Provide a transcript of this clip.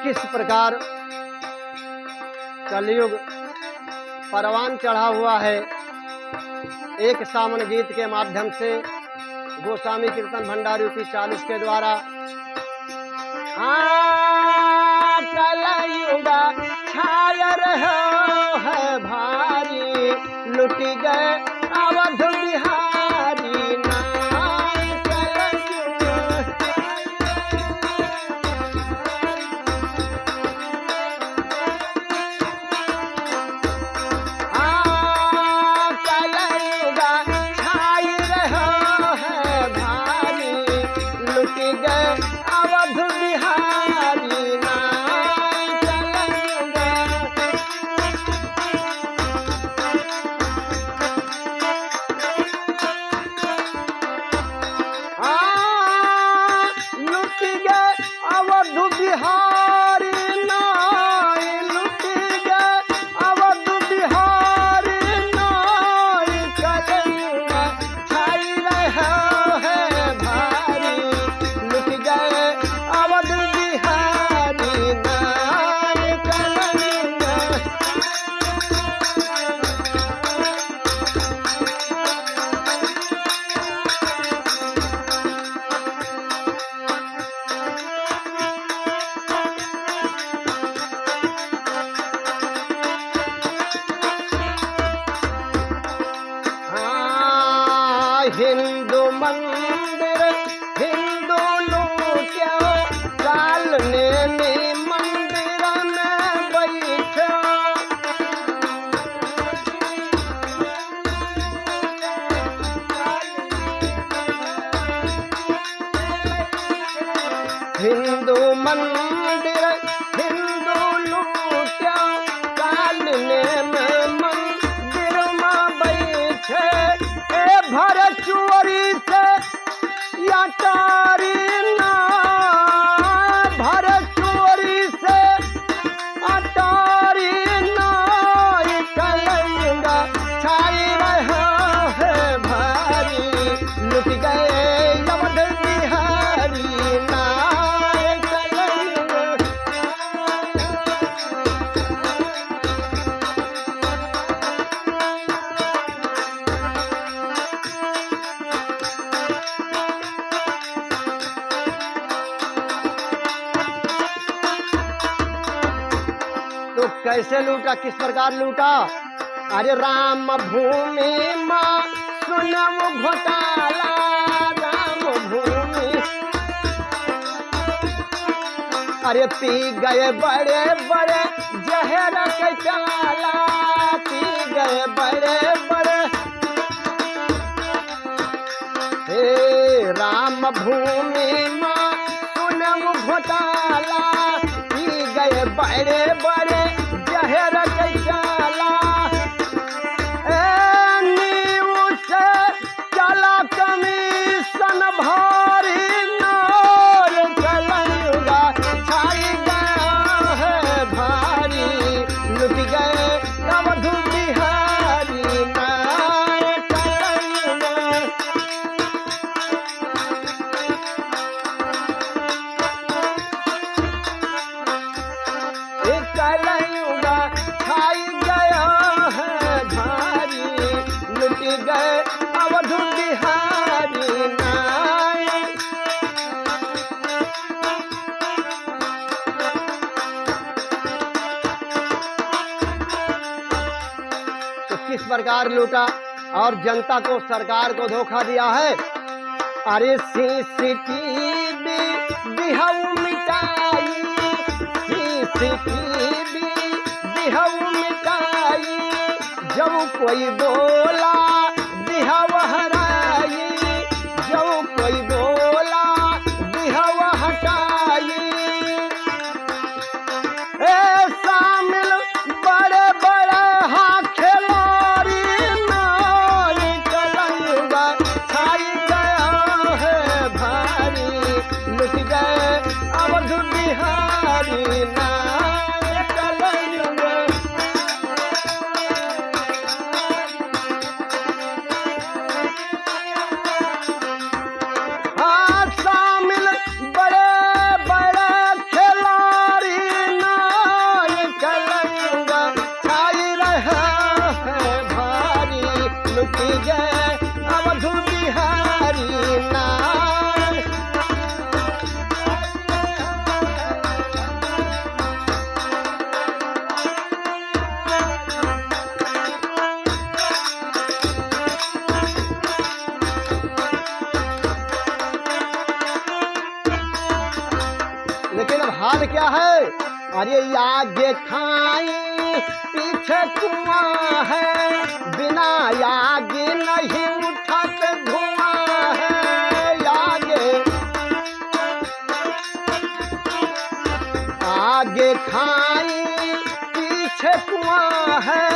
किस प्रकार कलयुग परवान चढ़ा हुआ है। एक सावन गीत के माध्यम से गोस्वामी कीर्तन भंडारी की 40 के द्वारा कलयुग छायर है भारी, लुट गए अवध बिहारी ना। हिंदू मंदिर हिंदू लूट्यो, कालने मंदिर में बैठो। हिंदू मंदिर हिंदू लूट्यो, कालने मंदिर में बैठे। भर चोरी से या तारी ना, भर चोरी से अटारी ना। कलयुग छाई रहा है भारी, लुट गए अवध बिहारी ना। तो कैसे लूटा, किस प्रकार लूटा? अरे राम भूमि माँ सुनम घोटाला, राम भूमि। अरे पी गए बड़े बड़े जहर के प्याला, पी गए बड़े बड़े। हे राम भूमि माँ सुनम घोटाला, पी गए बड़े बड़े जहर के प्याला। नींव से चला कमीशन भारी नार, कलयुग छाई गया है भारी, लुट गए अवध बिहारी ना। कलयुग छाई गया है भारी, लुट गए अवध बिहारी ना। तो किस प्रकार लूटा और जनता को, सरकार को धोखा दिया है। अरे सीसीटीवी बिहऊ मिटाई, सीसीटीवी बिहऊ मिटाई। जब कोई बोला बिहऊ हराई, जब कोई बोला बिहऊ हटाई। शामिल बड़े बड़े हाँ खिलाड़ी नार, कलयुग छाई गया है भारी, लुट गए अवध बिहारी ना। शामिल बड़े बड़े खिलाड़ी लेकिन अब हाल क्या है? अरे आगे खाई पीछे कुआं है, बिना आगे नहीं उठत धुआं है। आगे खाई पीछे कुआं है,